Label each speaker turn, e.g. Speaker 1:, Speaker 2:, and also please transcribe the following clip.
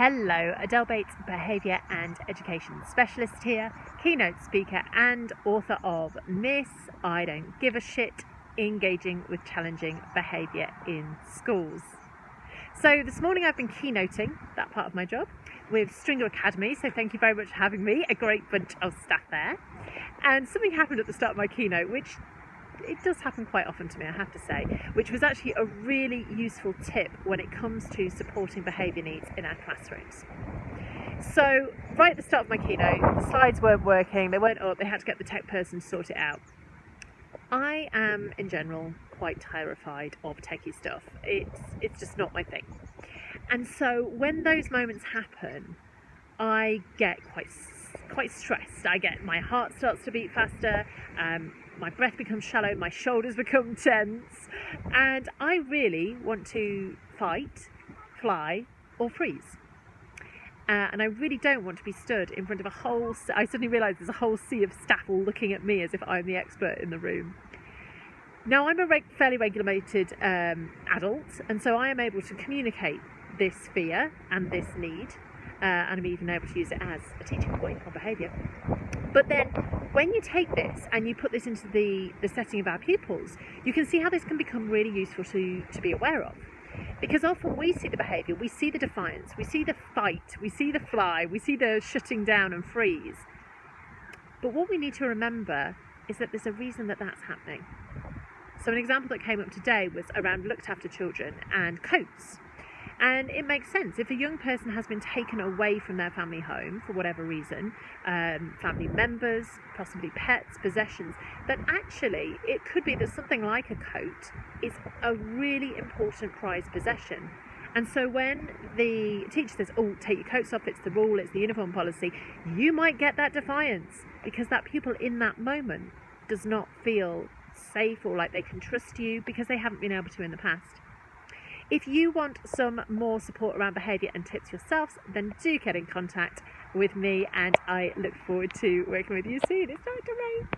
Speaker 1: Hello, Adele Bates, Behaviour and Education Specialist here, keynote speaker and author of Miss I Don't Give a Shit, Engaging with Challenging Behaviour in Schools. So this morning I've been keynoting, that part of my job, with Stringer Academy, so thank you very much for having me, a great bunch of staff there. And something happened at the start of my keynote, which it does happen quite often to me, I have to say, which was actually a really useful tip when it comes to supporting behaviour needs in our classrooms. So right at the start of my keynote, the slides weren't working, they weren't up, they had to get the tech person to sort it out. I am in general quite terrified of techie stuff. It's just not my thing. And so when those moments happen, I get quite stressed. My heart starts to beat faster, my breath becomes shallow, my shoulders become tense, and I really want to fight, fly, or freeze. And I really don't want to be stood in front of I suddenly realise there's a whole sea of staff all looking at me as if I'm the expert in the room. Now, I'm a fairly regulated adult, and so I am able to communicate this fear and this need, and I'm even able to use it as a teaching point on behaviour. But then when you take this and you put this into the setting of our pupils, you can see how this can become really useful to be aware of. Because often we see the behaviour, we see the defiance, we see the fight, we see the fly, we see the shutting down and freeze. But what we need to remember is that there's a reason that that's happening. So an example that came up today was around looked after children and coats. And it makes sense. If a young person has been taken away from their family home for whatever reason, family members, possibly pets, possessions, then actually it could be that something like a coat is a really important prized possession. And so when the teacher says, oh, take your coats off, it's the rule, it's the uniform policy, you might get that defiance because that pupil in that moment does not feel safe or like they can trust you because they haven't been able to in the past. If you want some more support around behaviour and tips yourselves, then do get in contact with me, and I look forward to working with you soon. It's time to rain.